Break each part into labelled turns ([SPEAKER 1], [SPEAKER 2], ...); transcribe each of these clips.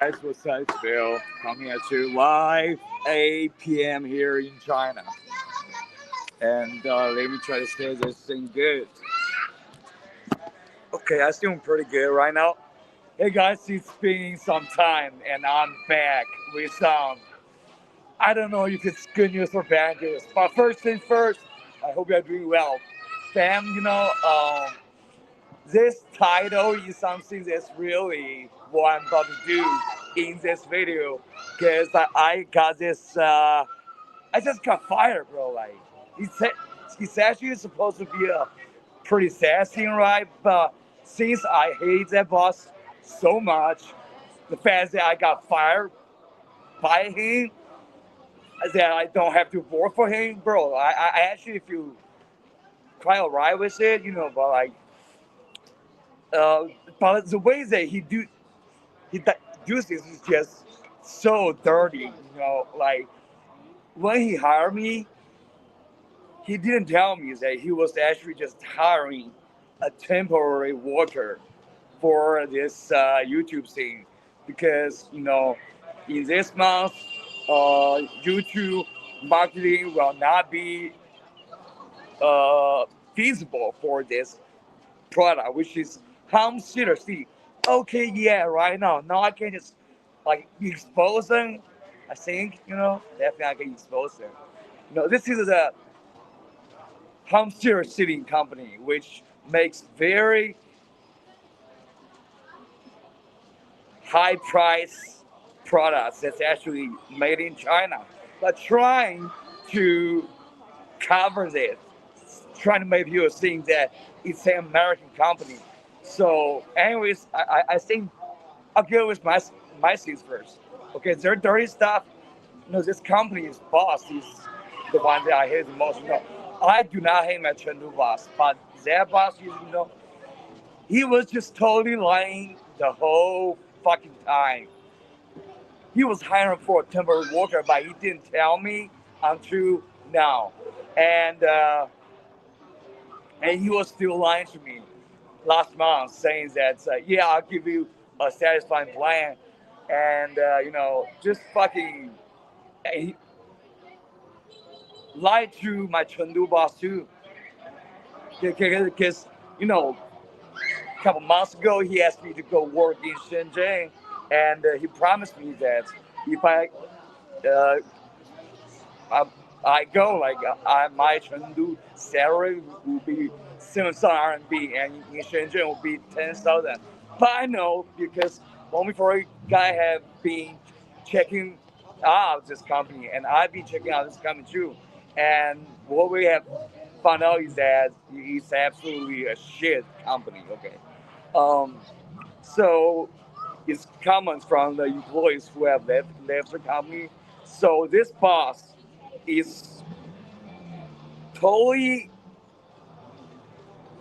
[SPEAKER 1] guys, what's up? It's Bill coming at you live 8 p.m. here in China. And let me try to say this thing good. Okay, I'm doing pretty good right now. Hey guys, it's been some time and I'm back with some, I don't know if it's good news or bad news, but first thing first, I hope you're doing well. Fam, this title is something that's really what I'm about to do in this video, because I got this, I just got fired, bro. Like, it's actually supposed to be a pretty sad thing, right? But since I hate that boss so much, the fact that I got fired by him, that I don't have to work for him, bro, I actually feel quite alright with it, but like, but the way that he does this is just so dirty, like when he hired me, he didn't tell me that he was actually just hiring a temporary worker for this YouTube thing, because in this month, YouTube marketing will not be feasible for this product, which is home theater seat. Okay, yeah, right now I can just like expose them. I think definitely I can expose them. This is a home theater seating company which makes very high price products that's actually made in China, but trying to cover this, trying to make people think that it's an American company. So anyways, I think I'll go with my things first. Okay, their dirty stuff, this company's boss is the one that I hate the most. I do not hate my Chengdu boss, but that boss, he was just totally lying the whole fucking time. He was hiring for a temporary worker, but he didn't tell me until now. And he was still lying to me last month, saying that, yeah, I'll give you a satisfying plan. And, just fucking he lied to my Chengdu boss too. Because, a couple months ago, he asked me to go work in Shenzhen. And he promised me that if I go, like, my Chengdu salary will be 7,000 RMB, and in Shenzhen will be 10,000. But I know, because long before I have been checking out this company, and I've been checking out this company too. And what we have found out is that it's absolutely a shit company. Okay, so it's common from the employees who have left the company. So this boss is totally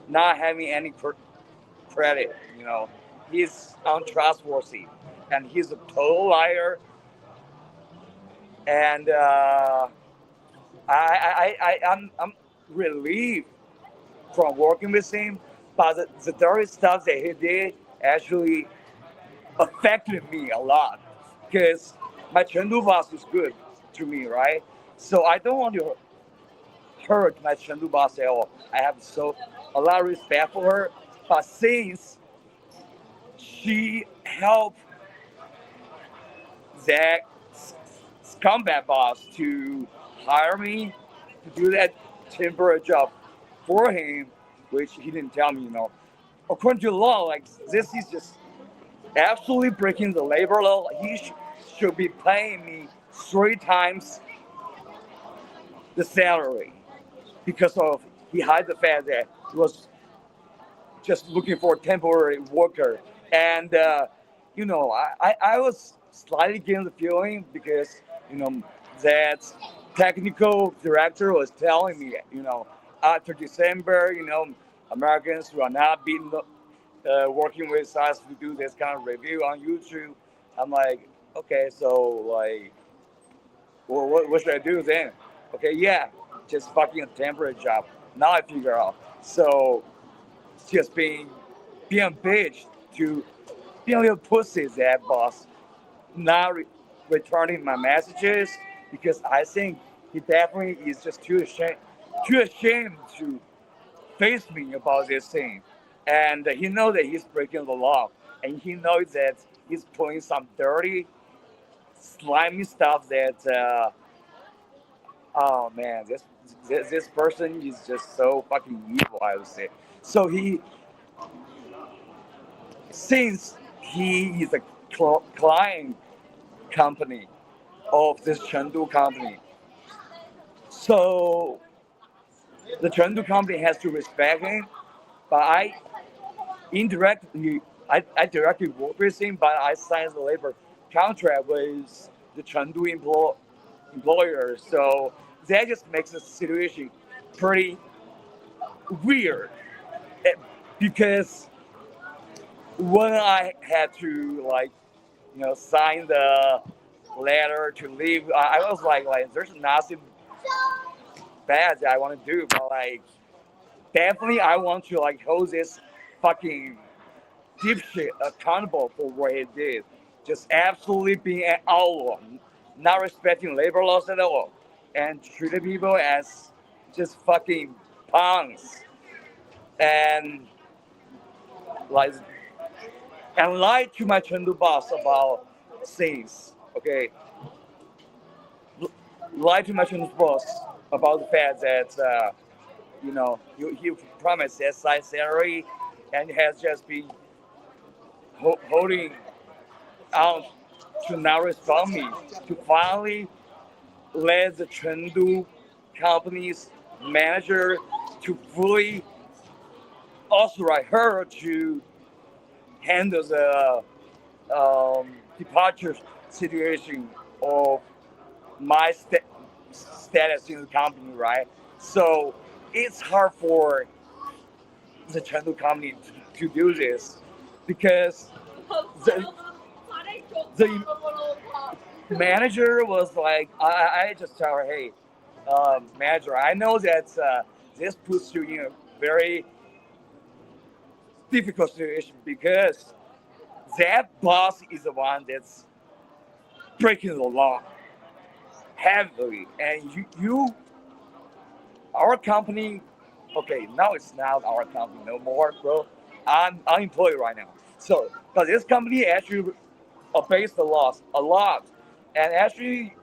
[SPEAKER 1] not having any credit. He's untrustworthy, and he's a total liar. And I'm relieved from working with him, but the dirty stuff that he did actually affected me a lot, because my Chengdu boss is good to me, right? So I don't want to hurt my Chengdu boss at all. I have a lot of respect for her, but since she helped that scumbag boss to hire me to do that temporary job for him, which he didn't tell me, according to law, like, this is just absolutely breaking the labor law. He should be paying me 3 times the salary, because of he hid the fact that he was just looking for a temporary worker. And I was slightly getting the feeling, because that technical director was telling me, after December, Americans will not be working with us to do this kind of review on YouTube. I'm like, okay, so like, well, what should I do then? Okay, yeah, just fucking a temporary job. Now I figure out. So just being a bitch to being a little pussy, that boss. not returning my messages because I think he definitely is just too ashamed to face me about this thing. And he knows that he's breaking the law, and he knows that he's pulling some dirty, slimy stuff that, oh man, this person is just so fucking evil, I would say. So since he is a client company of this Chengdu company, so the Chengdu company has to respect him, but I directly work with him, but I signed the labor contract with the Chengdu employer. So that just makes the situation pretty weird. Because when I had to sign the letter to leave, I was like there's nothing bad that I want to do, but definitely I want to hold this fucking dipshit accountable for what he did. Just absolutely being an outlaw, not respecting labor laws at all, and treating people as just fucking punks. And lied to my Chengdu boss about things. Okay, lied to my Chengdu boss about the fact that he promised that side salary, and has just been holding out to not respond me, to finally let the Chengdu company's manager to fully authorize her to handle the departure situation of my status in the company, right? So it's hard for the Chengdu company to do this because the manager was like, I just tell her, hey, manager, I know that this puts you in a very difficult situation because that boss is the one that's breaking the law heavily, and you our company, okay, now it's not our company no more, bro. I'm unemployed right now. So, but this company actually obeys the laws a lot, and actually,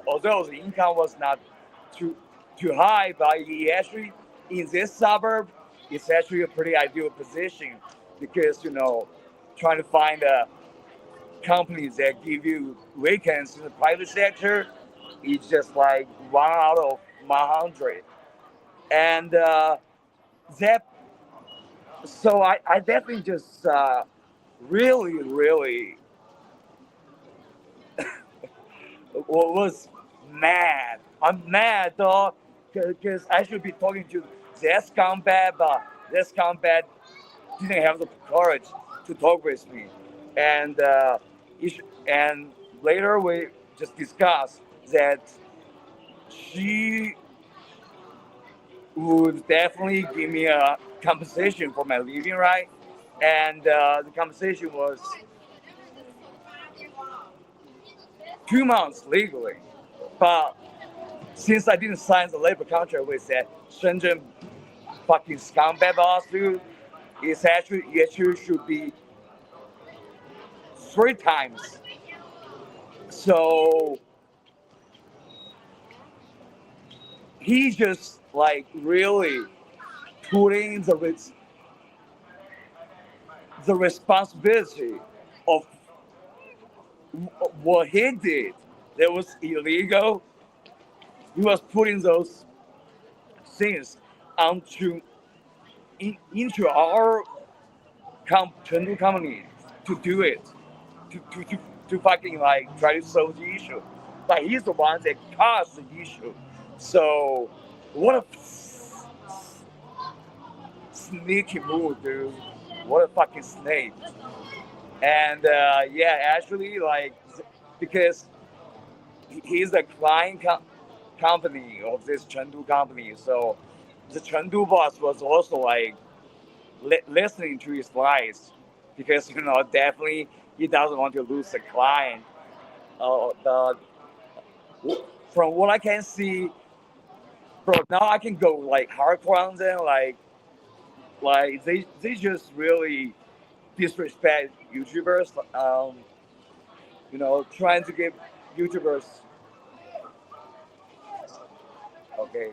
[SPEAKER 1] although the income was not too high, but he actually in this suburb, it's actually a pretty ideal position because trying to find companies that give you weekends in the private sector is just like 1 out of 100. And that, so I definitely just really was mad. I'm mad, dog, because I should be talking to that scumbag, but that scumbag didn't have the courage to talk with me. And and later we just discussed that she would definitely give me a compensation for my leaving, right? And the compensation was 2 months legally. But since I didn't sign the labor contract with that Shenzhen fucking scumbag boss dude, it actually should be 3 times. So he just really putting the responsibility of what he did that was illegal. He was putting those things into our Chengdu company to do it, to fucking try to solve the issue. But he's the one that caused the issue. So what a sneaky move, dude. What a fucking snake. And actually, because he's a client company of this Chengdu company, so the Chengdu boss was also listening to his lies because definitely he doesn't want to lose the client. from what I can see, bro, now I can go like hardcore on them, like they just really disrespect YouTubers. Trying to give YouTubers okay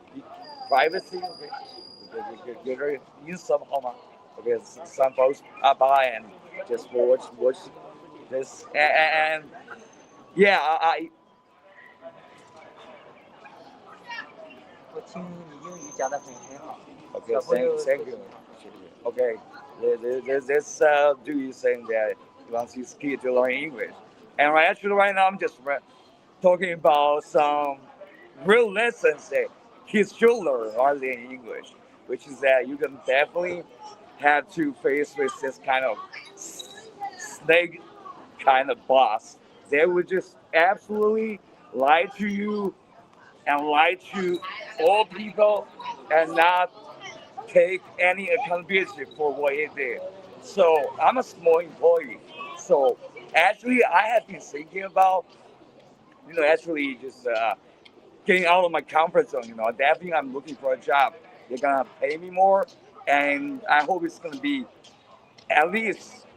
[SPEAKER 1] privacy. Okay, get in somehow. Okay, some folks are by and just watch this and yeah, I
[SPEAKER 2] 我听你英语讲得很好。
[SPEAKER 1] okay, thank you. Okay, this do you saying that he wants his kid to learn English, and right now I'm just talking about some real lessons that kids should learn rather than English, which is that you can definitely have to face with this kind of snake kind of boss. They would just absolutely lie to you and lie to all people and not take any accountability for what he did. So I'm a small employee. So actually, I have been thinking about, actually just getting out of my comfort zone. Definitely I'm looking for a job. They're gonna pay me more, and I hope it's gonna be at least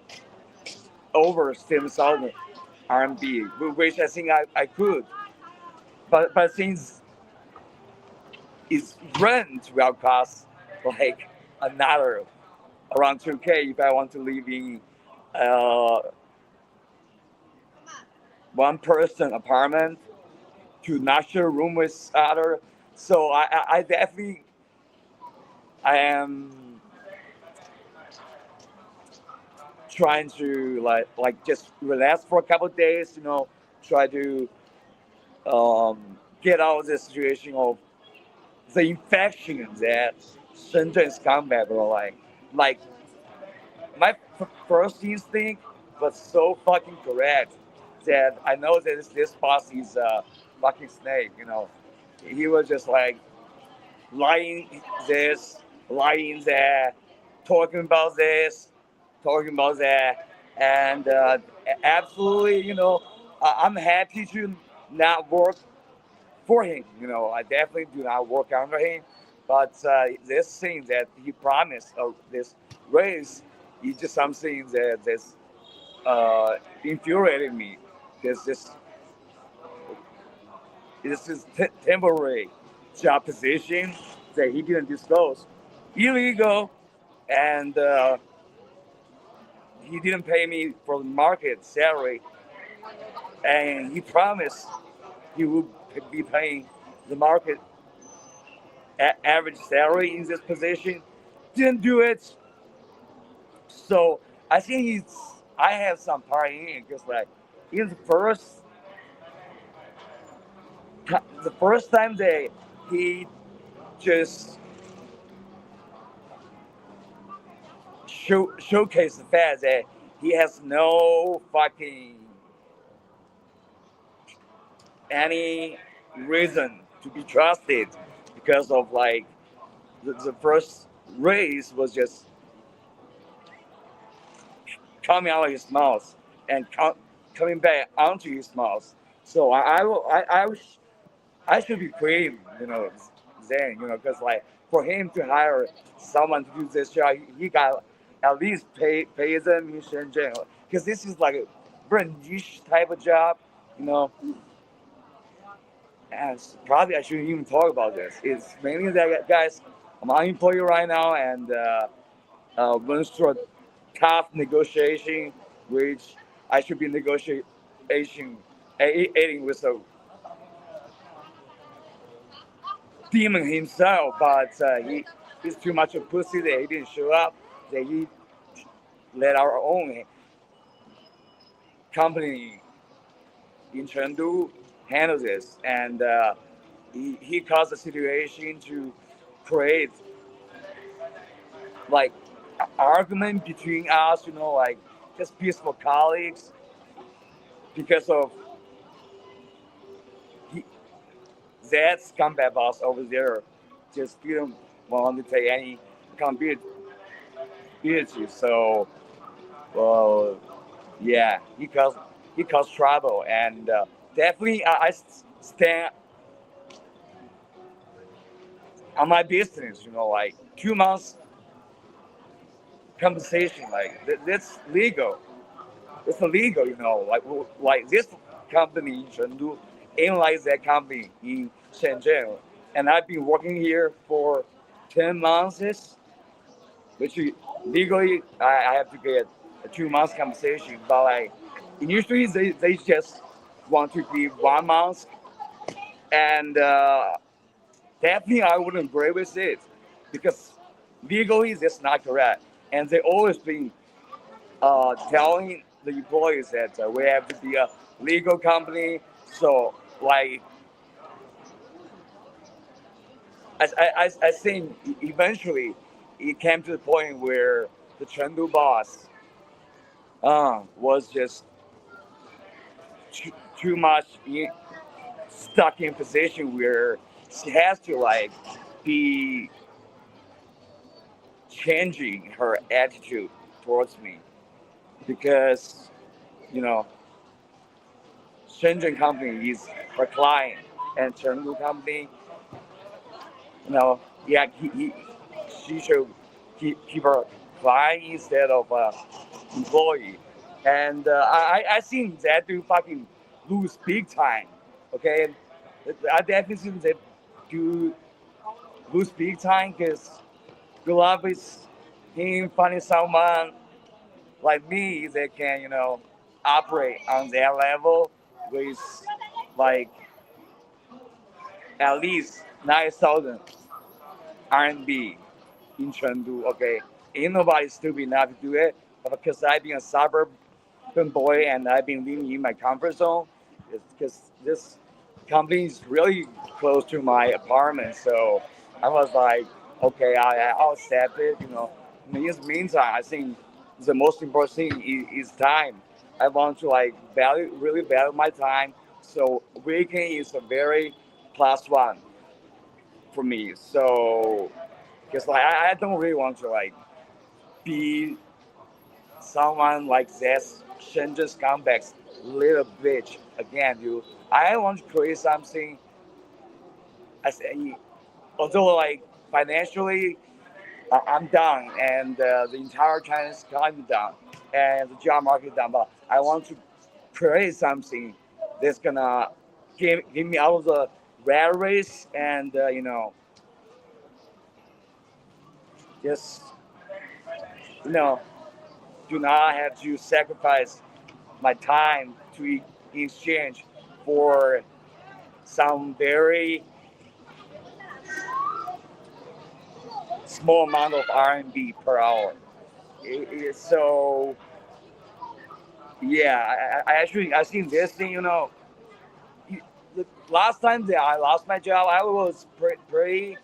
[SPEAKER 1] over 7,000 RMB, which I think I could. But since its rent will cost like another around 2K if I want to live in one person apartment to not share a room with other. So I definitely I am trying to like just relax for a couple of days, try to get out of the situation of the infection that Shenzhen is combat, bro. Like my first instinct was so fucking correct that I know that this boss is a fucking snake. He was just like lying this, lying that, talking about this, talking about that, and absolutely, I'm happy to not work for him. I definitely do not work under him, but this thing that he promised of this raise is just something that's infuriating me. This is temporary job position that he didn't disclose, illegal, and he didn't pay me for the market salary, and he promised he would be paying the market average salary in this position. Didn't do it. So I think I have some part in it because like in the first time that he just showcased the fact that he has no fucking any reason to be trusted because of like the first raise was just coming out of his mouth and coming back onto his mouth. So I should be quitting, then, because like for him to hire someone to do this job, he got at least pay them in Shenzhen because this is like a very niche type of job, And probably I shouldn't even talk about this. It's mainly that guys, I'm unemployed right now and went through a tough negotiation, which I should be negotiating with a demon himself, but he's too much of a pussy that he didn't show up. That he let our own company in Chengdu handle this, and he caused the situation to create like argument between us, like just peaceful colleagues, because of that scumbag boss over there just didn't want to take any accountability. So, well, yeah, he caused it caused trouble, and definitely I stand on my business. Like 2 months compensation, like that's legal. It's illegal, like this company in Chengdu ain't like that company in Shenzhen. And I've been working here for 10 months, which legally I have to get a 2 months compensation. But like usually they just want to give 1 month, and definitely I wouldn't agree with it because legally that's not correct. And they always been telling the employees that we have to be a legal company. So like I think eventually it came to the point where the Chengdu boss was just too much stuck in a position where she has to like be changing her attitude towards me because you know Shenzhen company is her client and Chengdu company, yeah, she should keep her client instead of employee. And I think that do fucking lose big time. Okay, I definitely think they do lose big time because good luck with him finding someone like me that can operate on that level with like at least 9,000 RMB in Chengdu. Okay, ain't nobody stupid enough to do it, but because I've been a suburban boy and I've been living in my comfort zone, because this company is really close to my apartment, so I was like, okay, I'll accept it. In the meantime, I think the most important thing is time. I want to like really value my time. So weekend is a very plus one for me. So because like I don't really want to like be someone like this Shenzhen scumbags little bitch again, dude. I want to create something. I say, although like financially I'm down and the entire Chinese economy down and the job market down, but I want to create something that's gonna give me out of the rat race and just you know do not have to sacrifice my time to in exchange for some very small amount of RMB per hour. So yeah, I think this thing, the last time that I lost my job, I was pretty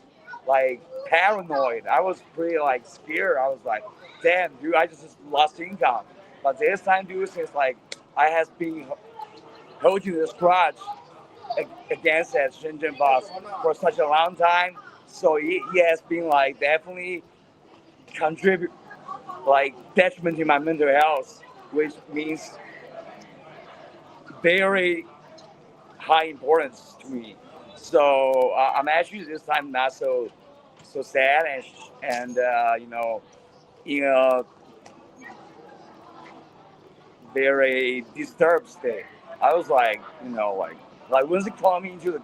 [SPEAKER 1] like paranoid. I was pretty like scared. I was like, damn, dude, I just lost income. But this time, dude, since like I has been holding this grudge against that Shenzhen boss for such a long time, so he has been like definitely contribute like detriment to my mental health, which means very high importance to me. So I'm actually this time not so sad and in a very disturbed state. I was like like when they called me into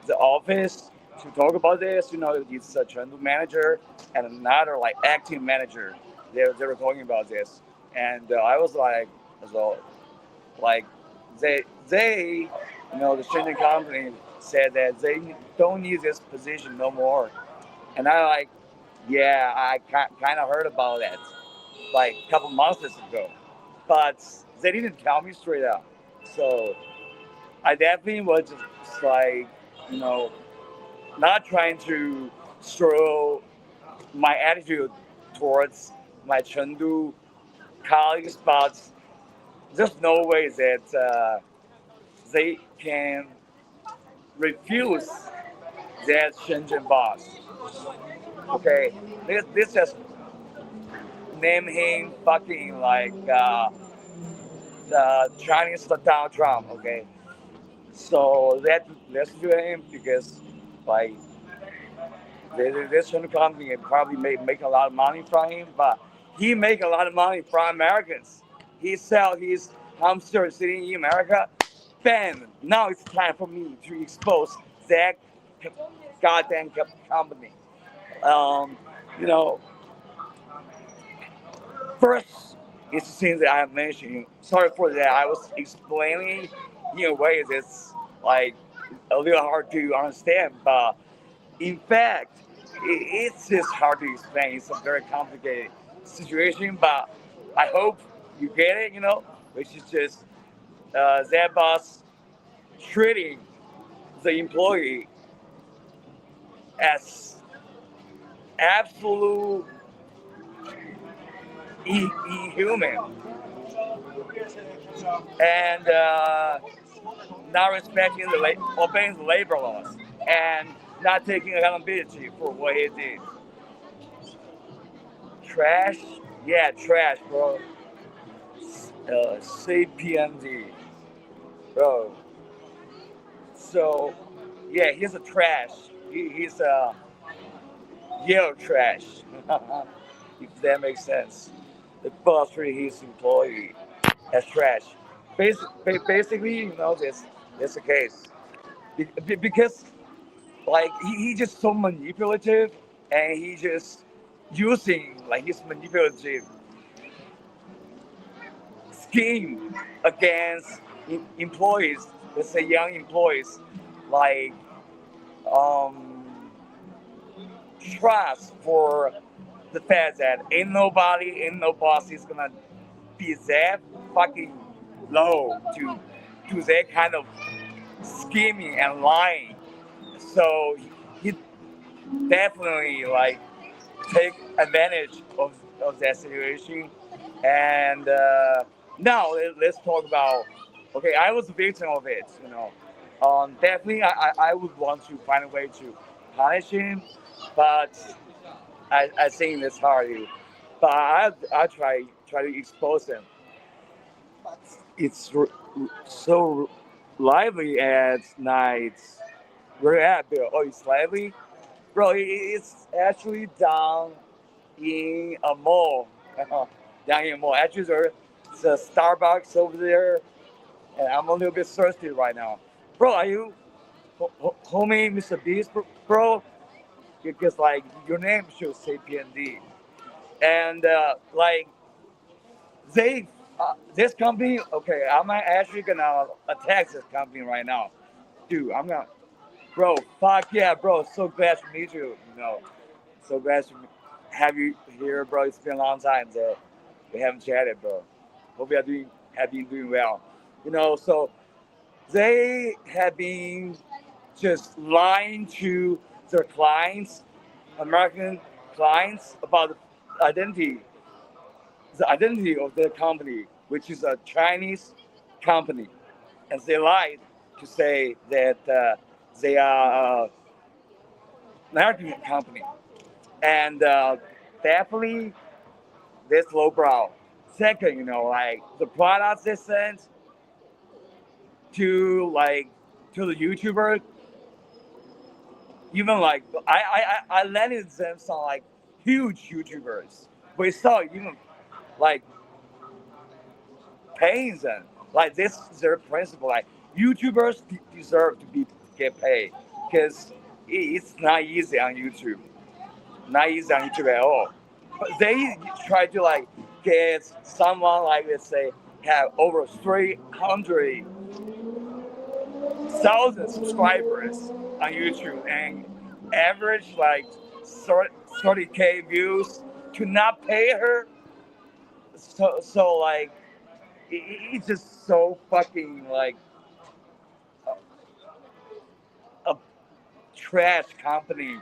[SPEAKER 1] the office to talk about this, it's a Chengdu manager and another like acting manager. They were talking about this, and I was like, so like they the Shenzhen company said that they don't need this position no more. And I like, yeah, I kind of heard about that like a couple months ago, but they didn't tell me straight up. So I definitely was just like, you know, not trying to show my attitude towards my Chengdu colleagues, but there's no way that they can refuse that Shenzhen boss. Okay, this just name him fucking like Chinese Donald Trump. Okay, so let's do him because like this company probably make a lot of money from him, but he make a lot of money from Americans. He sell his hamster sitting in America. Bam! Now it's time for me to expose that goddamn company. Um, you know, first, it's the things that I mentioned. Sorry for that. I was explaining in a way that's like a little hard to understand, but in fact, it's just hard to explain. It's a very complicated situation, but I hope you get it. Which is just that boss treating the employee as absolute inhuman and not respecting obeying the labor laws and not taking accountability for what he did. Trash? Yeah, trash, bro. CPMD, bro. So, yeah, he's a trash. He's a yellow trash, if that makes sense. The boss treated his employee as trash. Basically, that's the case. Because, like, he just so manipulative, and he just using, like, his manipulative scheme against employees, let's say young employees, like, trust for the fact that ain't no boss is gonna be that fucking low to do that kind of scheming and lying. So he definitely like take advantage of that situation. And now let's talk about. Okay, I was a victim of it. Definitely I would want to find a way to punish him, but I think it's hard. But I try to expose him. It's so lively at night. Where you at, Bill? Oh, it's lively, bro. It's actually down in a mall. Down in a mall. Actually, there's a Starbucks over there, and I'm a little bit thirsty right now. Bro, are you homie, Mr. Beast, bro? Because like your name shows say PND, and like they this company. Okay, I'm actually gonna attack this company right now, dude. I'm gonna, bro. Fuck yeah, bro. So glad to meet you. So glad to have you here, bro. It's been a long time that we haven't chatted, bro. Hope you have been doing well. So they have been just lying to their clients, American clients, about the identity of their company, which is a Chinese company, and they lied to say that they are an American company, and definitely this lowbrow. Second, like the products they sent to the YouTuber, even like I landed them some like huge YouTubers without even like paying them. Like this is their principle. Like YouTubers deserve to get paid because it's not easy on YouTube. Not easy on YouTube at all. But they try to like get someone like let's say have over 300,000 subscribers on YouTube and average like 30K views to not pay her. So like it's just so fucking like a trash company.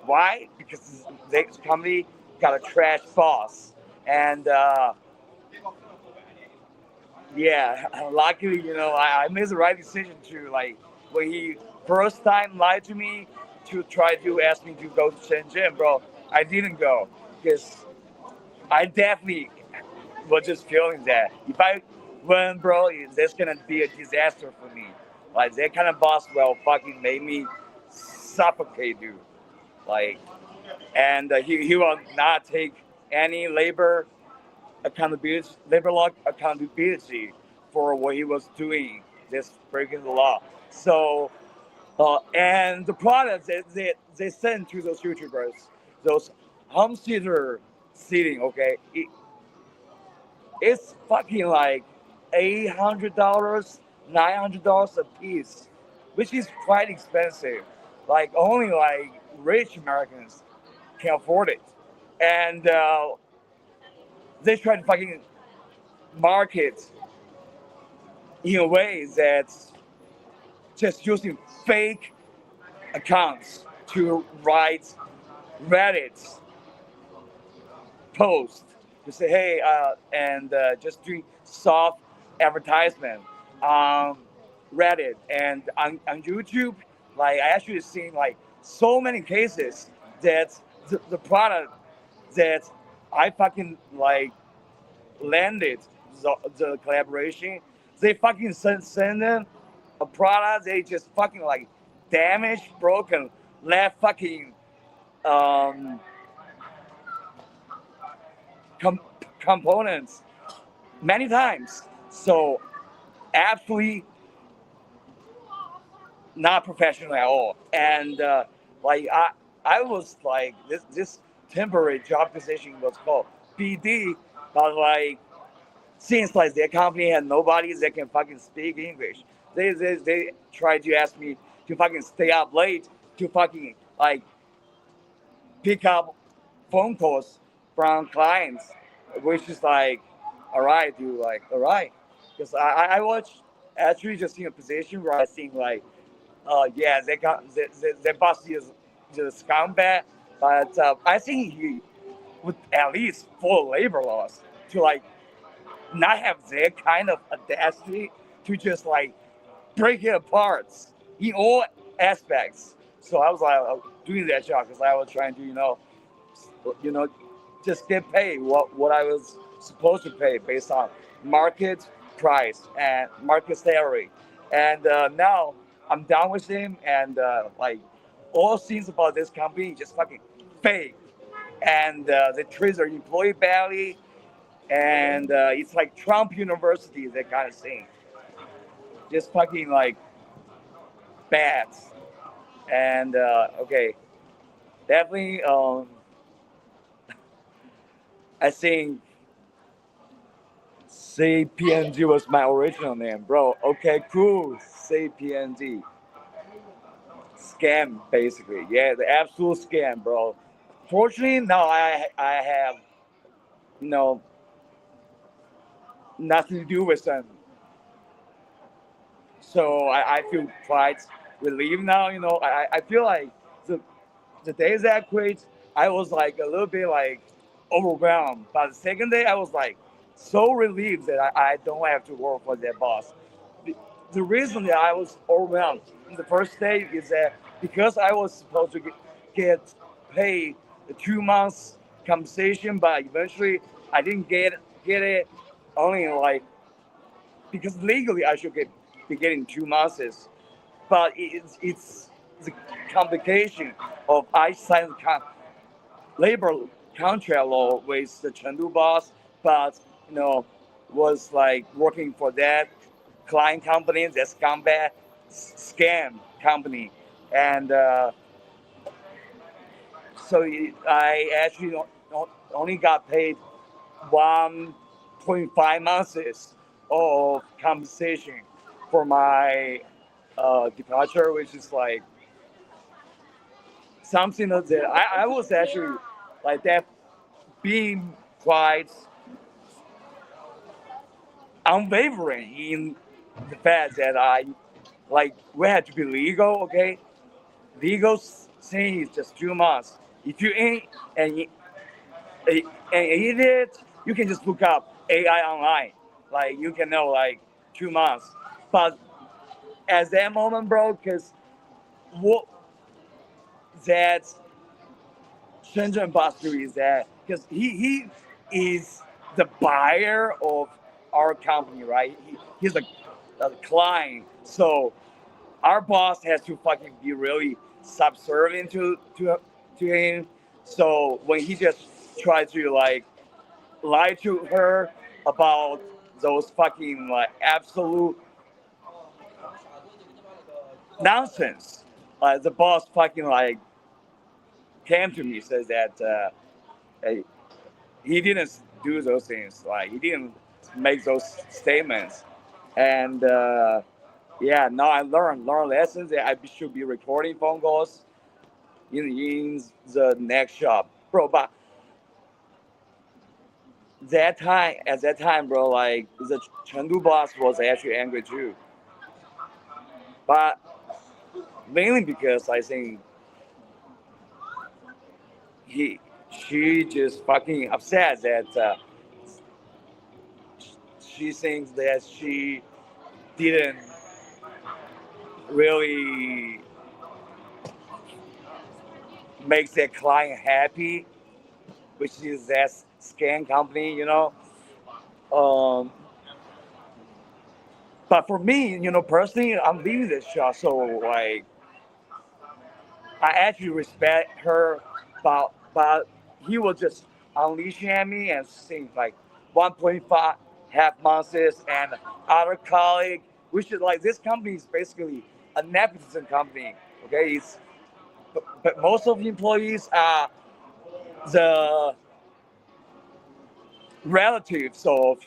[SPEAKER 1] Why? Because this company got a trash boss, and yeah, luckily I made the right decision to like when he first time lied to me to try to ask me to go to Shenzhen, bro. I didn't go because I definitely was just feeling that if I when, bro, that's gonna be a disaster for me. Like that kind of boss will fucking make me suffocate, dude. Like, and he will not take any labor law accountability for what he was doing, this breaking the law. So, and the products that they send to those YouTubers, those home theater seating, okay, it's fucking like $800, $900 a piece, which is quite expensive. Like only like rich Americans can afford it, and they try to fucking market in a way that's just using fake accounts to write Reddit posts to say, hey, and just doing soft advertisement on Reddit and on YouTube. Like I actually seen like so many cases that the product that I fucking like landed the collaboration, they fucking send them a product they just fucking like damaged, broken, left fucking um, components many times. So absolutely not professional at all. And like I was like this temporary job position was called BD, but like since like their company had nobody that can fucking speak English, they tried to ask me to fucking stay up late to fucking like pick up phone calls from clients, which is like, all right, dude, like, all right. Because I was actually just in a position where I think like, yeah, they boss is the scumbag, but I think he would at least follow labor laws to like not have that kind of audacity to just like break it apart in all aspects. So I was like doing that job because I was trying to, you know, just get paid what I was supposed to pay based on market price and market salary. And now I'm done with him, and like all things about this company just fucking fake, and they treat their employee badly, and it's like Trump University, that kind of thing, just fucking like bad. And okay, definitely, I think CPNG was my original name, bro. Okay, cool. CPNG. Scam, basically. Yeah, the absolute scam, bro. Fortunately, now I have, you know, nothing to do with them. So I feel quite relieved now, I feel like the days that I quit, I was like a little bit like overwhelmed. But the second day, I was like so relieved that I don't have to work for that boss. The reason that I was overwhelmed in the first day is that because I was supposed to get paid the 2 months compensation, but eventually I didn't get it. Only like because legally I should be getting 2 months, but it's the complication of I signed labor contract law with the Chengdu boss, but was like working for that client company, that scumbag scam company, and so I actually only got paid 1.5 months of compensation for my departure, which is like something that I was actually like that being quite unwavering in the fact that I like we had to be legal, okay? Legal thing is just 2 months. If you ain't an idiot, you can just look up AI online. Like you can know like 2 months. But at that moment, bro, because what that Shenzhen boss do is that because he is the buyer of our company, right? He's a client, so our boss has to fucking be really subservient to him. So when he just tried to like lie to her about those fucking like absolute nonsense, the boss fucking like came to me, says that hey, he didn't do those things, like he didn't make those statements, and yeah, now I learned lessons that I should be recording phone calls in the next job, bro. But at that time, bro, like the Chengdu boss was actually angry too, but mainly because I think she just fucking upset that she thinks that she didn't really make their client happy, which is that scan company, you know. Um, but for me, you know, personally, I'm leaving this shop, so like I actually respect her, but he was just unleashing at me and saying like 1.5 half months and other colleague, which is like this company is basically a nepotism company. Okay, but most of the employees are the relatives of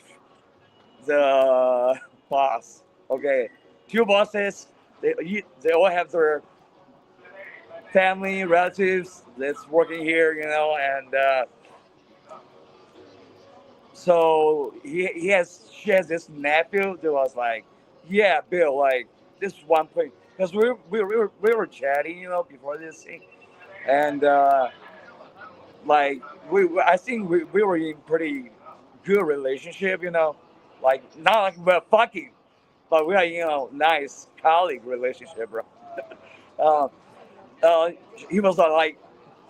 [SPEAKER 1] the boss. Okay, two bosses, they all have their family, relatives that's working here, you know, and so she has this nephew that was like, yeah, Bill, like this one point, because we were chatting, you know, before this thing, and like I think we were in pretty good relationship, you know, like not like we're fucking, but we are, you know, nice colleague relationship, bro. Uh, he was like,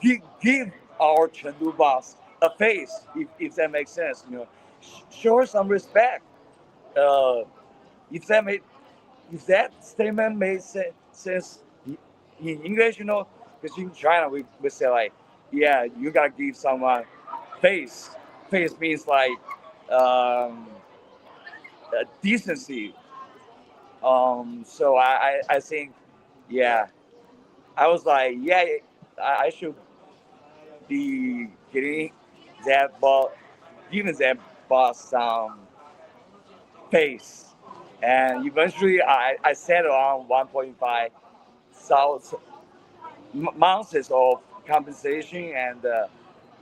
[SPEAKER 1] give our Chengdu boss a face, if that makes sense, you know, show her some respect. Uh, if that made if that statement made sense in English, you know, because in China we say like, yeah, you gotta give someone face. Face means like um, decency. So I think, yeah, I was like, yeah, I should be getting that boss, giving that boss some face. And eventually I settled on 1.5 thousand months of compensation and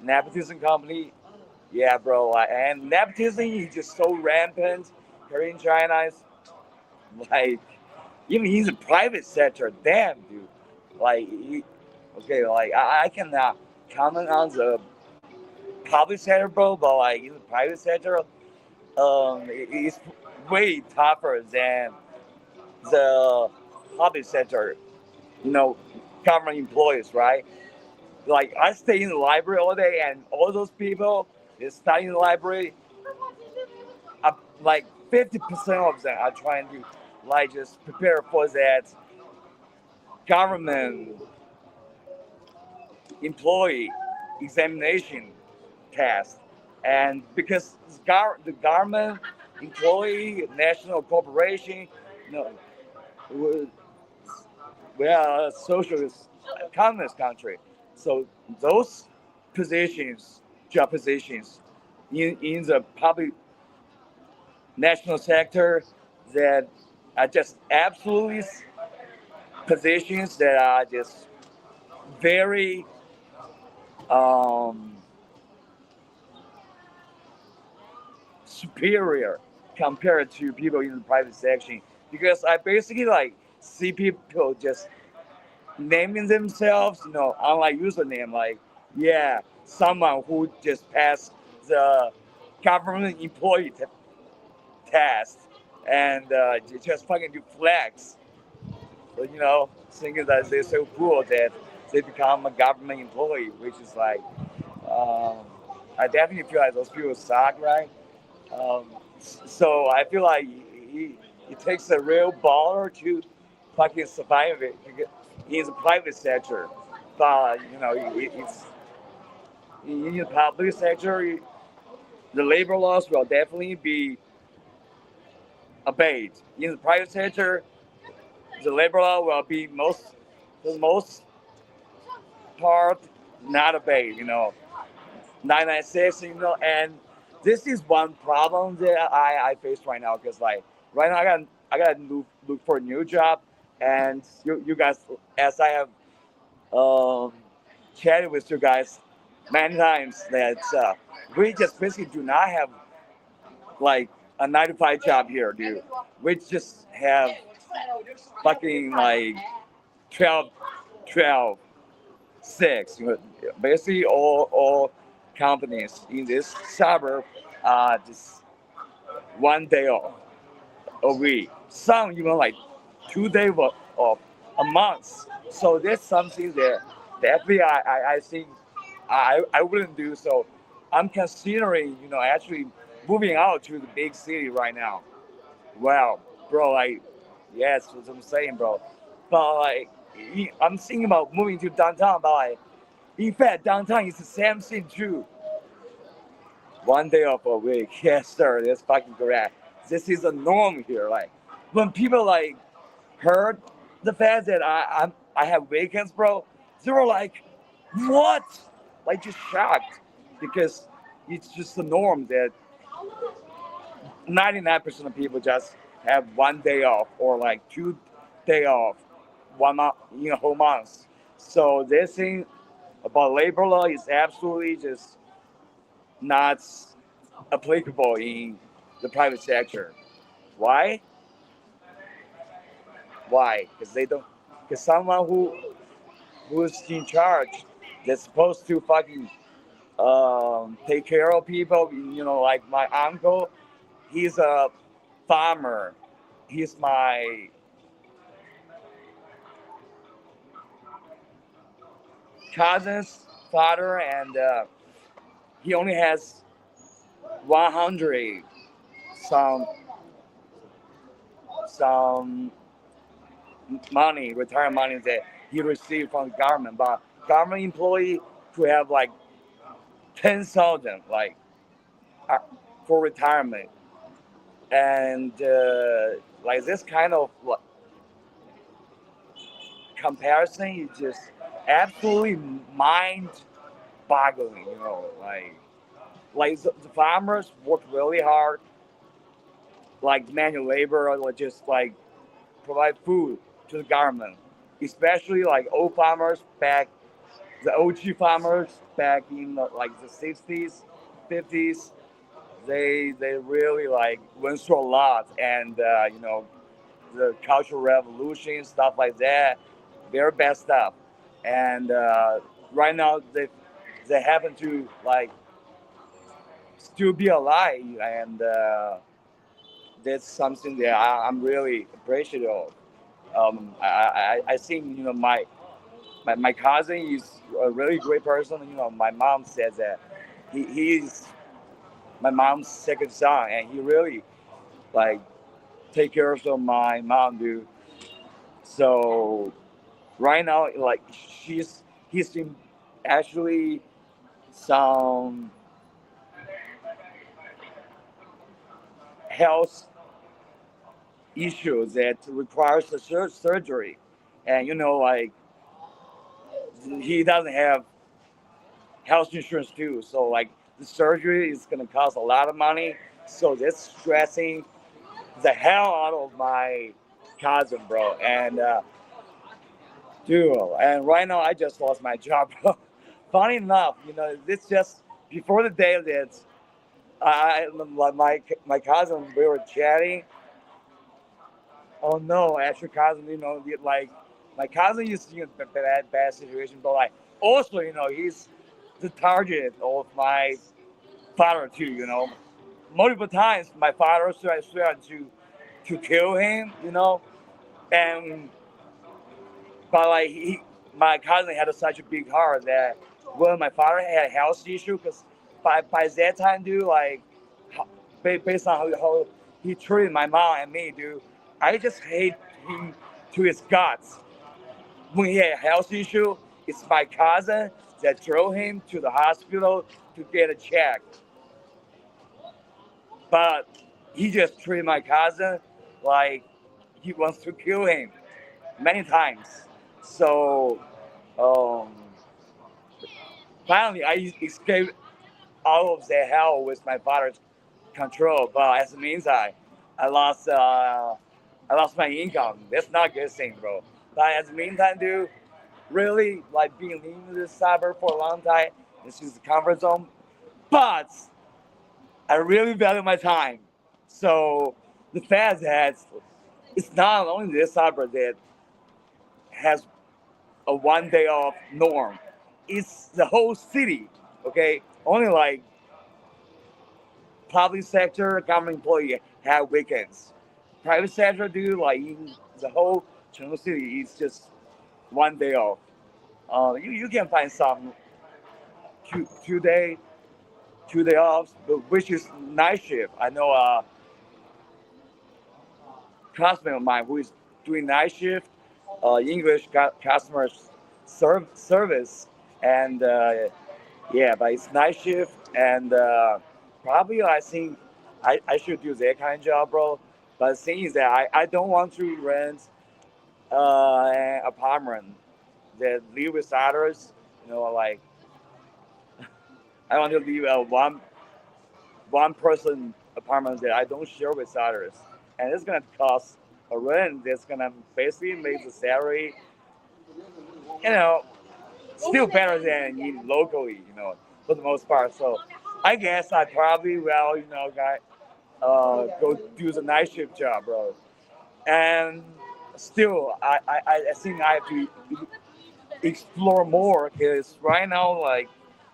[SPEAKER 1] nepotism company. Yeah, bro. And nepotism is just so rampant here in China. It's like, even in the private sector, damn, dude. Like, okay, like I cannot comment on the public sector, bro, but like in the private sector, it's way tougher than the public sector, you know, government employees, right? Like I stay in the library all day, and all those people they study in the library. Like 50% of them are trying to like just prepare for that government employee examination test, and because the government employee, national corporation, you know, we are a socialist communist country. So those positions, job positions in the public national sector that are just absolutely positions that are just very um, superior compared to people in the private section, because I basically like see people just naming themselves, you know, online username, like, yeah, someone who just passed the government employee test, and just fucking do flex. So, you know, thinking that they're so cool that they become a government employee, which is like, um, I definitely feel like those people suck, right? Um, So I feel like it takes a real baller to fucking survive it. He's a private sector, but it's in the public sector. The labor laws will definitely be obeyed. In the private sector, the labor law will be the most part not obeyed. 996. And this is one problem that I face right now because like right now I got to look for a new job, and you guys, as I have chatted with you guys many times, that we just basically do not have like a 9 to 5 job here, dude. We just have fucking like 12, 12, 6. Basically all companies in this suburb just 1 day off a week. Some even like 2 days of a month. So that's something that definitely I think I wouldn't do. So I'm considering, actually moving out to the big city right now. Wow, bro, like, yes, that's what I'm saying, bro. But like, I'm thinking about moving to downtown, but like, in fact, downtown is the same thing too. 1 day off a week, yes, sir, that's fucking correct. This is a norm here. Like, when people like heard the fact that I have weekends, bro, they were like, what? Like, just shocked because it's just the norm that 99% of people just have 1 day off or like 2 day off 1 month, whole month. So this thing about labor law is absolutely just not applicable in the private sector. Why? Why? Because they don't. Because someone who's in charge, that's supposed to fucking take care of people. Like my uncle, he's a farmer. He's my cousin's father, and he only has 100 some some money, retirement money that he received from the government. But government employee could have like 10,000 like for retirement, and like this kind of comparison is just absolutely mind-boggling. Like the farmers work really hard, like manual labor, or just like provide food to the government, especially like old farmers back, the OG farmers back in like the 60s, 50s. They really like went through a lot, and the Cultural Revolution, stuff like that, very bad stuff. And right now they happen to like still be alive, and that's something that I'm really appreciative of. I think my cousin is a really great person. My mom says that he's my mom's second son, and he really like take care of my mom, dude. So right now, like he's in actually some health issues that requires a surgery, and like he doesn't have health insurance too. So like the surgery is gonna cost a lot of money. So that's stressing the hell out of my cousin, bro. And dude, and right now I just lost my job, bro. Funny enough, this just before the day that my cousin, we were chatting. Oh no, actually, cousin, like my cousin is in a bad situation, but like also, he's the target of my father too. Multiple times my father threatened to kill him. And but like my cousin had such a big heart that when my father had a health issue, because by that time, dude, like based on how he treated my mom and me, dude. I just hate him to his guts. When he had a health issue, it's my cousin that drove him to the hospital to get a check. But he just treated my cousin like he wants to kill him many times. So um, finally, I escaped out of the hell with my father's control. But as the meantime, I lost my income. That's not a good thing, bro. But as the meantime, dude, really like being in this suburb for a long time. This is the comfort zone, but I really value my time. So the fact that it's not only this suburb that has a 1 day off norm, it's the whole city. Okay, only like public sector government employee have weekends. Private sector, dude, like in the whole Chengdu city, it's just 1 day off. You can find some two, two day 2 day off, which is night shift. I know a classmate of mine who is doing night shift, English customer service, and yeah, but it's night shift, and probably I think I should do that kind of job, bro. But the thing is that I don't want to rent an apartment that live with others. You know, like I want to live a one person apartment that I don't share with others, and it's gonna cost a rent that's gonna basically make the salary, you know, still better than in locally, you know, for the most part. So I guess I probably will, you know, go do the night shift job, bro. And still, I think I have to explore more because right now, like,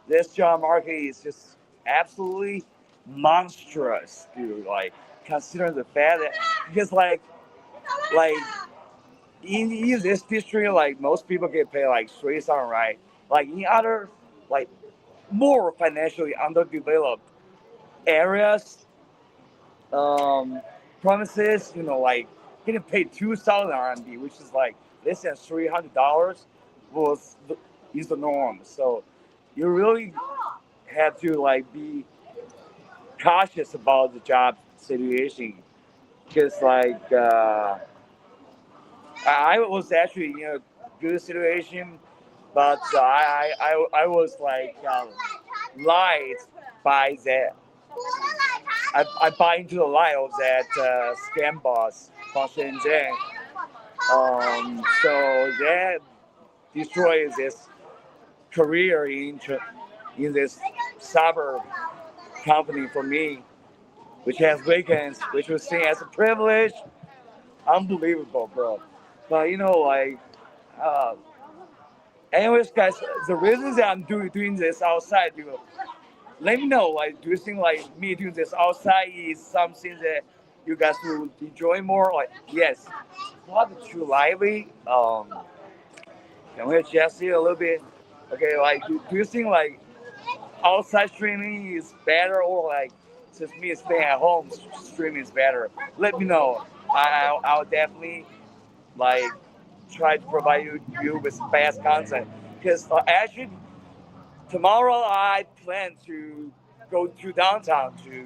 [SPEAKER 1] this job market is just absolutely monstrous, dude. Like, considering the fact that because like in this district, like most people get paid like 3,000, right? Like in other like more financially underdeveloped areas, um, provinces, you know, like getting paid 2,000 RMB, which is like less than $300, was is the norm. So you really have to like be cautious about the job situation because I was actually in a good situation, but I was like lied by that. I buy into the lie of that scam boss from Shenzhen. So that destroys this career in this suburb company for me, which has weekends, which was seen as a privilege. Unbelievable, bro. But you know, like, uh, anyways, guys, the reason that I'm doing this outside, dude, let me know. Like, do you think like me doing this outside is something that you guys will enjoy more? Like, yes, not too lively. Can we adjust it a little bit? Okay, like, do you think like outside streaming is better or like since me staying at home streaming is better? Let me know. I'll definitely like try to provide you with best content because actually tomorrow I plan to go to downtown to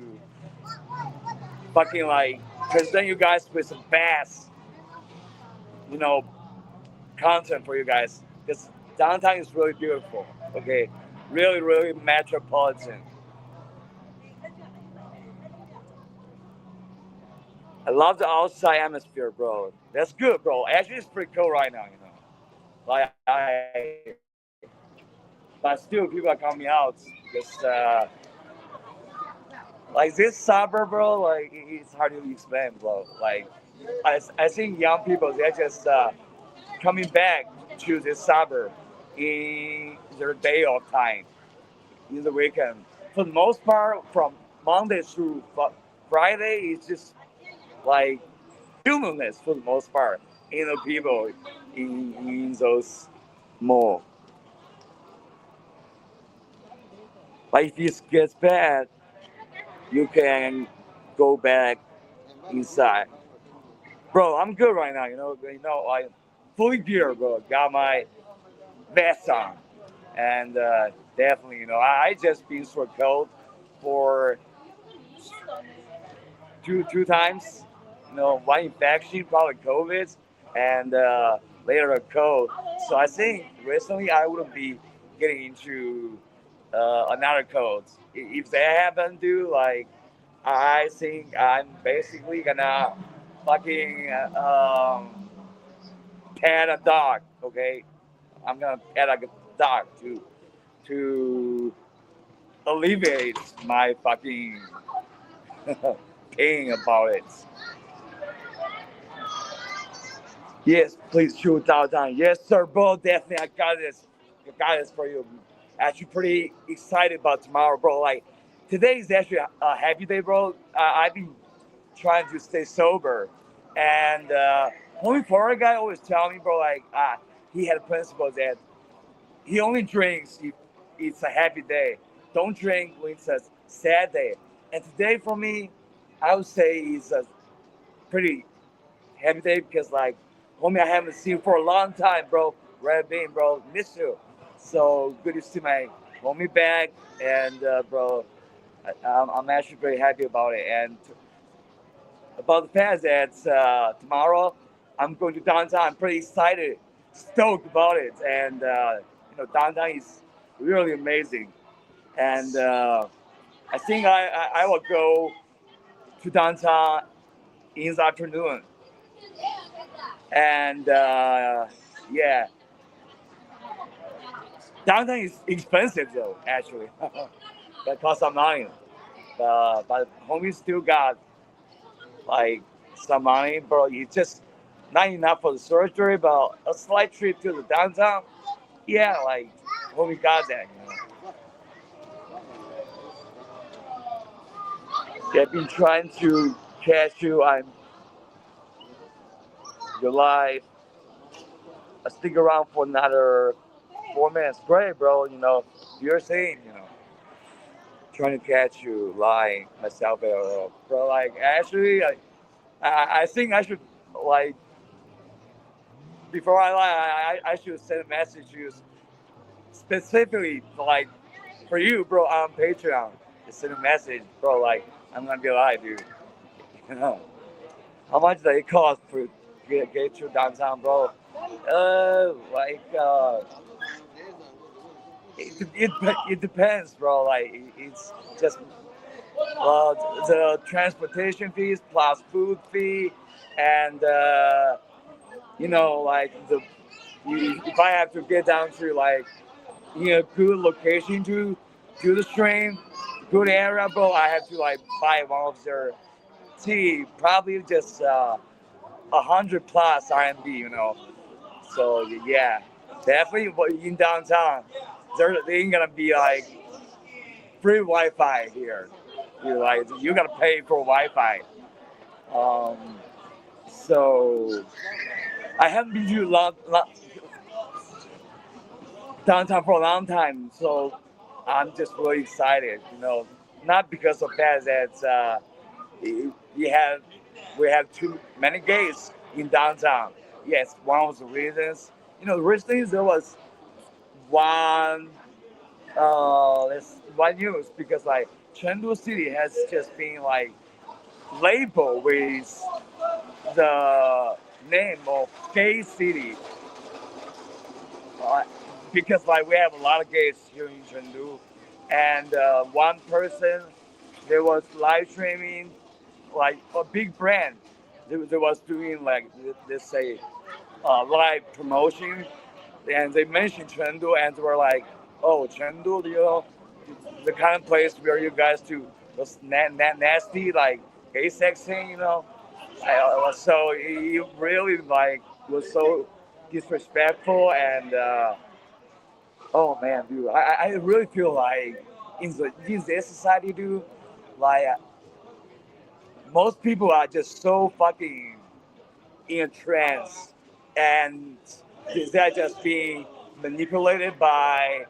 [SPEAKER 1] fucking like present you guys with some best, you know, content for you guys because downtown is really beautiful. Okay, really metropolitan. I love the outside atmosphere, bro. That's good, bro. Actually, it's pretty cool right now, you know. Like but still, people are coming out because, like this suburb, bro. Like it's hard to explain, bro. Like I think young people they're just coming back to this suburb in their day of time, in the weekend. For the most part, from Monday through Friday, it's just like humanness for the most part in the people in those malls. Like if it gets bad, you can go back inside. Bro, I'm good right now. I'm fully geared, bro. Got my vest on, and definitely, I just been so cold for two times. One infection, probably COVID, and later a cold. So I think recently I wouldn't be getting into another cold. If that happen, dude, like I think I'm basically gonna fucking pet a dog. Okay, I'm gonna pet like a dog to alleviate my fucking pain about it. Yes, please shoot down. Yes, sir, bro. Definitely, I got this. I got this for you. Actually, pretty excited about tomorrow, bro. Like, today is actually a happy day, bro. I've been trying to stay sober, and homie Florida guy always tell me, bro, like, he had a principle that he only drinks if it's a happy day. Don't drink when it's a sad day. And today, for me, I would say it's a pretty happy day because, like, homie, I haven't seen you for a long time, bro. Red Bean, bro, miss you. So good to see my homie back, and bro, I'm actually very happy about it. And about the fact that tomorrow I'm going to downtown, I'm pretty excited, stoked about it. And downtown is really amazing. And I think I will go to downtown in the afternoon. And yeah, downtown is expensive though, actually. That costs some money. But homie still got like some money, bro. It's just not enough for the surgery, but a slight trip to the downtown. Yeah, like homie got that. They've been trying to catch you on your life. I stick around for another 4 minutes. Great, bro. You're saying, trying to catch you lying myself, bro. Like, actually, I think I should, like, before I lie, I should send a message to you specifically, like, for you, bro, on Patreon. Just send a message, bro. Like, I'm gonna be alive, dude. How much does it cost for get you downtown, bro? It depends, bro. Like, it's just the transportation fees plus food fee, and like if I have to get down to like good location to the stream, good area, bro, I have to like buy one of their tea, probably just 100 plus RMB. So yeah, definitely in downtown, there ain't gonna be like free Wi-Fi here. You gotta pay for Wi-Fi. So I haven't been to downtown for a long time, so I'm just really excited. Not because of that we have too many gays in downtown. Yes, one of the reasons. Recently there was one one news because like Chengdu City has just been like labeled with the name of gay city because like we have a lot of gays here in Chengdu, and one person there was live streaming like a big brand. They was doing like let's say live promotion, and they mentioned Chengdu, and they were like, "Oh, Chengdu, the kind of place where you guys do those nasty like gay sex thing." So he really like was so disrespectful, and oh man, dude, I really feel like in this society, dude, like most people are just so fucking in a trance, and they're just being manipulated by,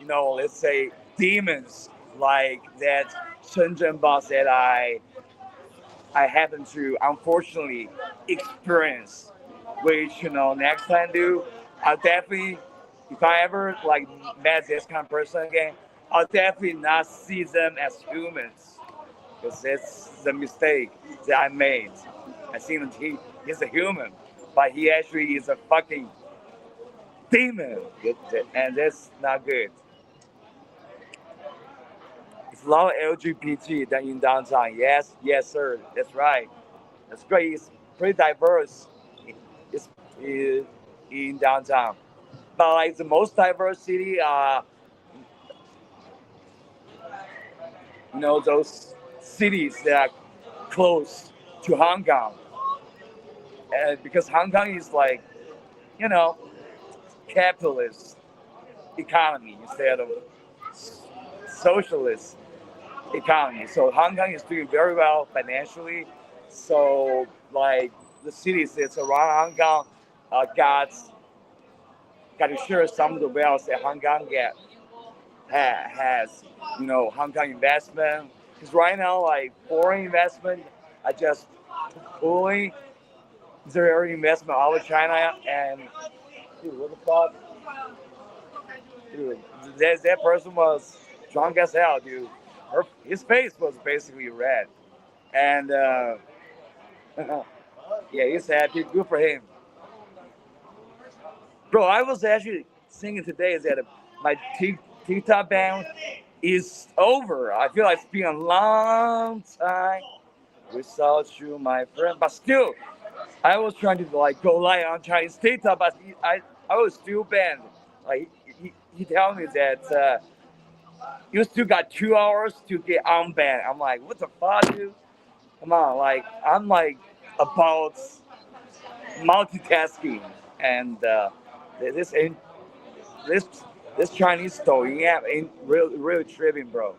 [SPEAKER 1] let's say demons like that Shenzhen boss that I I happen to unfortunately experience, which next time do, I'll definitely, if I ever like met this kind of person again, I'll definitely not see them as humans, because that's the mistake that I made. I think that he's a human, but he actually is a fucking demon, and that's not good. It's a lot of LGBT than in downtown. Yes, sir. That's right. That's great. It's pretty diverse. It's in downtown, but like the most diverse city, those cities that are close to Hong Kong, and because Hong Kong is like, you know, capitalist economy instead of socialist economy. So Hong Kong is doing very well financially. So like the cities that's around Hong Kong got to share some of the wealth that Hong Kong has. Hong Kong investment. Because right now, like foreign investment are just pulling their investment out of China. And dude, what the fuck? Dude, that person was drunk as hell, dude. His face was basically red. And yeah, he's happy. Good for him. Bro, I was actually thinking today that my TikTok ban is over. I feel like it's been a long time without you, my friend. But still, I was trying to like go live on Chinese TikTok, but I was still banned. Like he told me that you still got 2 hours to get unbanned. I'm like, what the fuck, dude? Come on, like I'm like about multitasking, and this ain't this this Chinese Douyin app ain't really tripping, bro.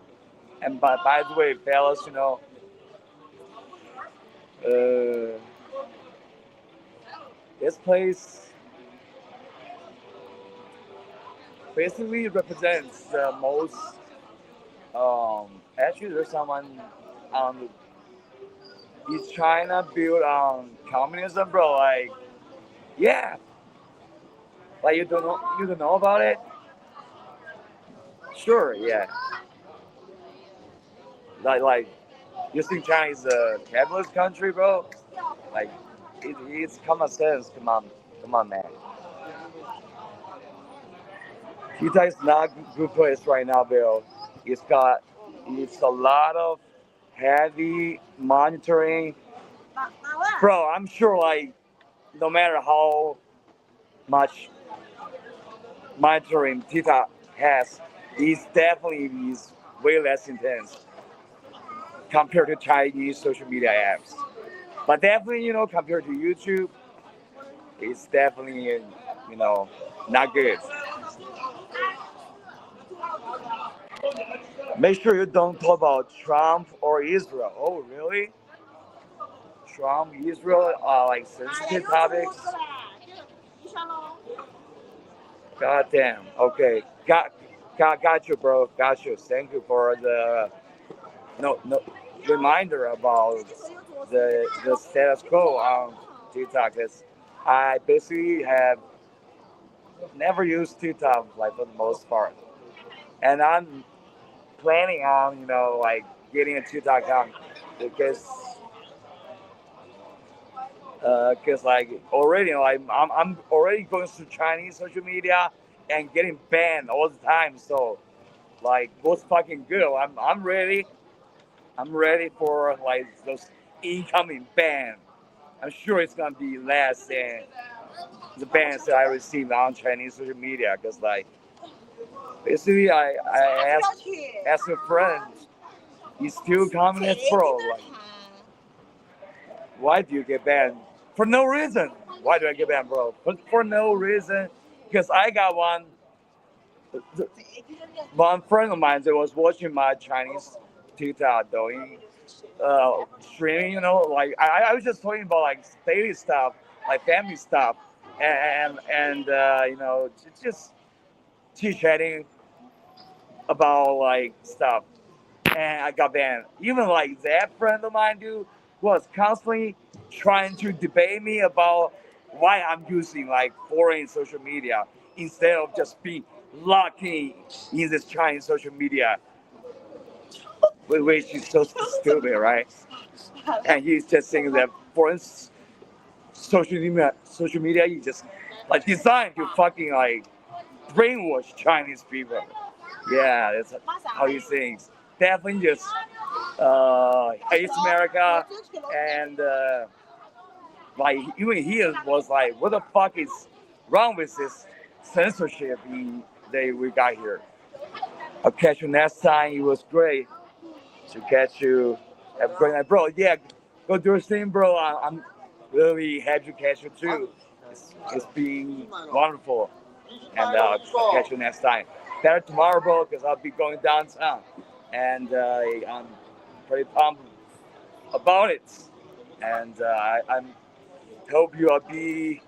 [SPEAKER 1] And by the way, fellas, uh, this place basically represents the most. Actually, there's someone on. Is China built on communism, bro? Like, yeah. Like you don't know about it? Sure, yeah. Like you think China is a capitalist country, bro? Like, it's common sense. Come on, man. Utah is not a good place right now, Bill. It's a lot of heavy monitoring, bro. I'm sure, like, no matter how much monitoring TikTok has, it's definitely is way less intense compared to Chinese social media apps. But definitely, compared to YouTube, it's definitely, not good. Make sure you don't talk about Trump or Israel. Oh, really? Trump, Israel are like sensitive topics. God damn. Okay. Got you, bro. Got you. Thank you for the no reminder about the status quo on TikTok. 'Cause I basically have never used TikTok like for the most part, and I'm planning on like getting a TikTok account because like already like I'm already going through Chinese social media and getting banned all the time. So like what's fucking good? I'm ready. I'm ready for like those incoming ban. I'm sure it's gonna be less than the bans that I received on Chinese social media. Cause like basically I asked a friend, he's still communist, bro. Like, why do you get banned? For no reason. Why do I get banned, bro? For no reason. Because I got one friend of mine that was watching my Chinese TikTok doing streaming, like I was just talking about like daily stuff, like family stuff, and just chit chatting about like stuff, and I got banned. Even like that friend of mine, dude, was constantly trying to debate me about why I'm using like foreign social media instead of just being locked in this Chinese social media, which is so stupid, right? And he's just saying that foreign social media is just like designed to fucking like brainwash Chinese people. Yeah, that's how he thinks. Definitely just hates America, and like even he was like, what the fuck is wrong with this censorship that we got here? I'll catch you next time. It was great to catch you. Have a great night, bro. Yeah, go do your thing, bro. I'm really happy to catch you too. It's been wonderful, and I'll catch you next time. Better tomorrow, bro, because I'll be going downtown, and I'm pretty pumped about it. And I'm hope you'll be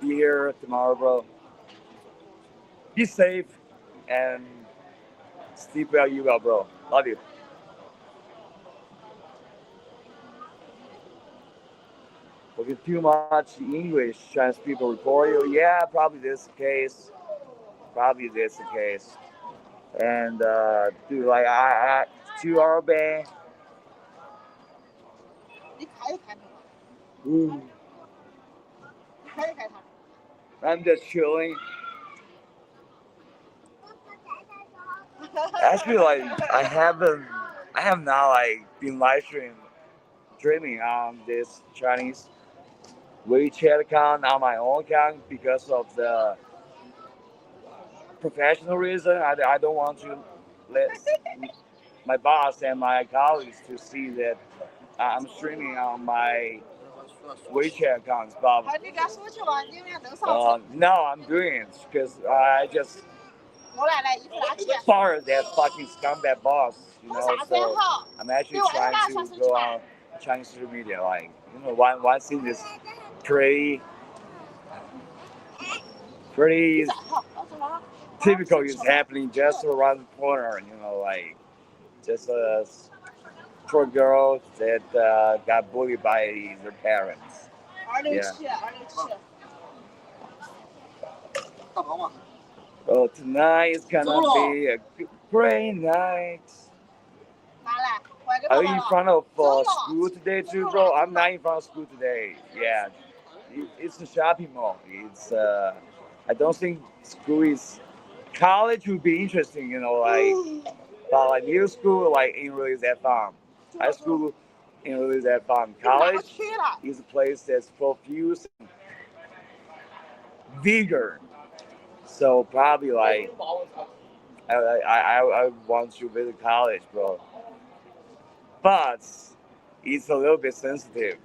[SPEAKER 1] here tomorrow, bro. Be safe and sleep well, you well, bro. Love you. Looking too much English, Chinese people report you. Yeah, probably this is the case. Probably this is the case. And dude, like I 2 hour ban. Ooh. I'm just chilling. Actually, like I have not like been live streaming on this Chinese WeChat account on my own account because of the professional reason. I don't want to let my boss and my colleagues to see that I'm streaming on my WeChat accounts. But no, I'm doing it because I just fired that fucking scumbag boss. So I'm actually trying to go on Chinese social media. Like, one thing is pretty typical is happening just around the corner. Like just a poor girl that got bullied by their parents. Yeah. Oh, tonight is gonna be a great night. Are you in front of school today too, bro? I'm not in front of school today. Yeah, it's a shopping mall. It's I don't think school is. College would be interesting, but like middle school, like ain't really that fun. High school ain't really that fun. College is a place that's profuse and vigor. So probably like I want to visit college, bro. But it's a little bit sensitive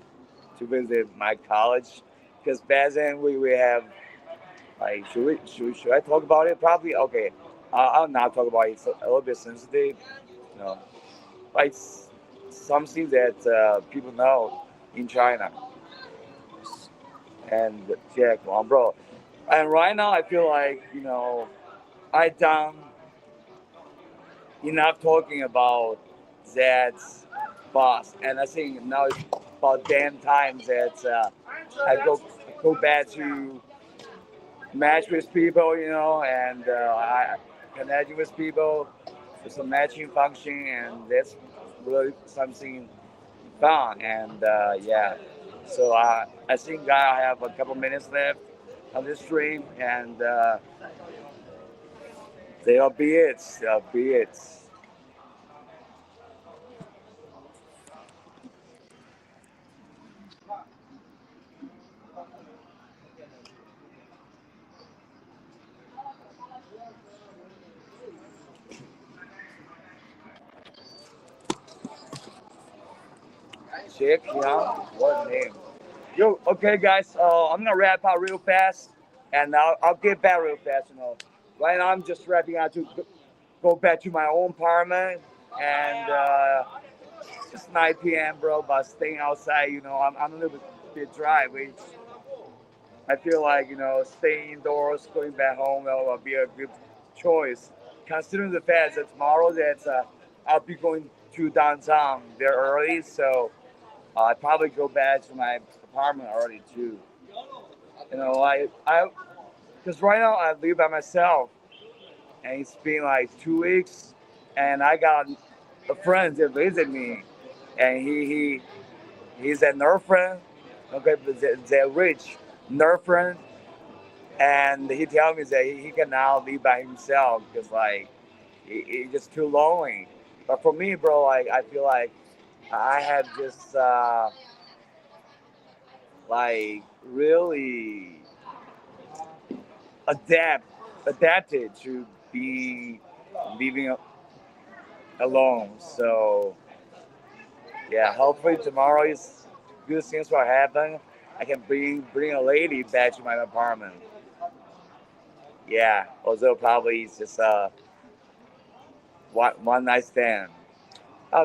[SPEAKER 1] to visit my college because back then we have like should I talk about it? Probably okay. I'll not talk about it. It's a little bit sensitive, but it's something that people know in China. And yeah, come on, bro. And right now I feel like I done enough talking about that boss, and I think now it's about damn time that I go back to match with people, and I connect with people. It's a matching function, and that's really something fun. And yeah, so I think I have a couple minutes left on this stream, and there'll be it. There'll be it. Chick, what name? Yo, okay, guys. I'm gonna wrap up real fast, and I'll get back real fast. Right now I'm just wrapping up to go back to my own apartment, and it's 9 p.m., bro. But staying outside, I'm a little bit dry, which I feel like staying indoors, going back home will be a good choice, considering the fact that tomorrow I'll be going to downtown there early, so. I probably go back to my apartment already too. You know, because right now I live by myself, and it's been like 2 weeks, and I got a friend that visit me, and he's a nerd friend, okay, but they're rich nerd friend, and he tell me that he can now live by himself because like he's just too lonely. But for me, bro, like I feel like I have just like really adapted to be living alone. So yeah, hopefully tomorrow is good things will happen. I can bring a lady back to my apartment. Yeah, although probably it's just one night stand.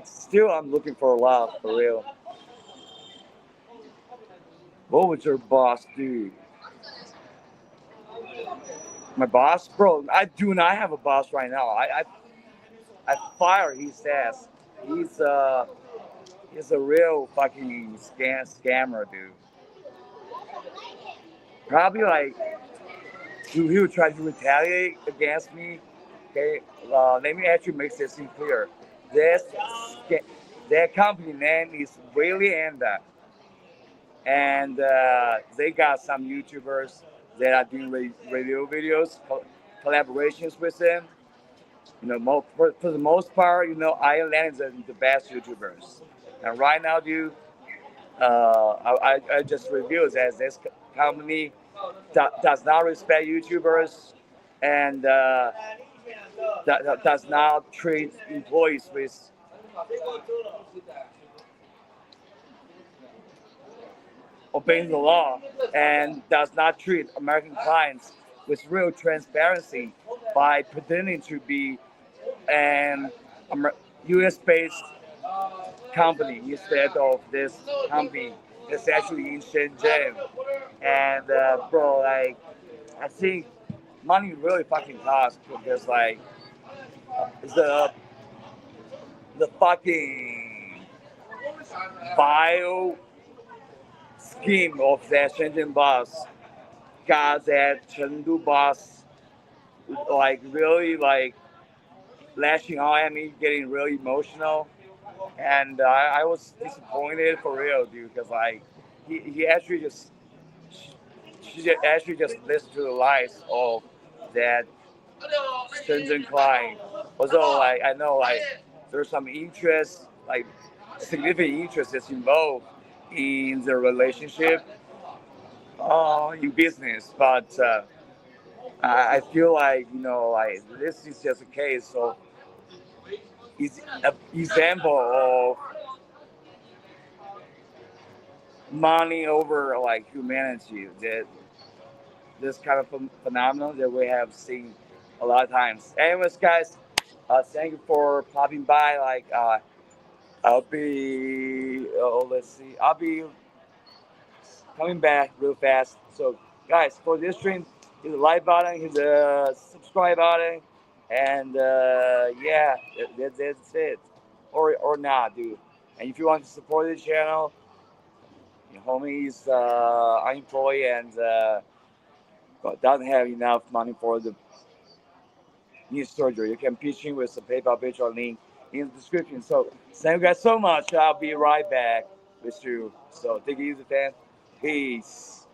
[SPEAKER 1] Still, I'm looking for love for real. What would your boss do? My boss, bro. I do not have a boss right now. I fired his ass. He's uh he's a real fucking scammer, dude. Probably like he would try to retaliate against me. Okay, let me actually make this thing clear. This their company name is Whaley and they got some YouTubers that are doing radio videos, collaborations with them. You know, for the most part, you know, Ireland is the best YouTubers. And right now, dude, I just revealed that this company does not respect YouTubers and does not treat employees with obeying the law and does not treat American clients with real transparency by pretending to be an US-based company instead of this company that's actually in Shenzhen. And bro, like I think money really fucking costs because like the the fucking vile scheme of that Shenzhen boss got that Chengdu boss like really like lashing out at me, getting really emotional, and I was disappointed for real, dude, because like he actually just actually just listened to the lies of that Shenzhen client. Although like I know like there's some interest, like significant interest that's involved in the relationship, in business, but I feel like you know like this is just a case of is an example of money over like humanity. That this kind of phenomenon that we have seen a lot of times. Anyways, guys, thank you for popping by. Like, I'll be, let's see, I'll be coming back real fast. So, guys, for this stream, hit the like button, hit the subscribe button, and yeah, that's it. Or not, dude. And if you want to support the channel, your homie is unemployed and doesn't have enough money for the knee surgery. You can pitch in with the PayPal link in the description. So thank you guys so much. I'll be right back with you. So take it easy, fam. Peace.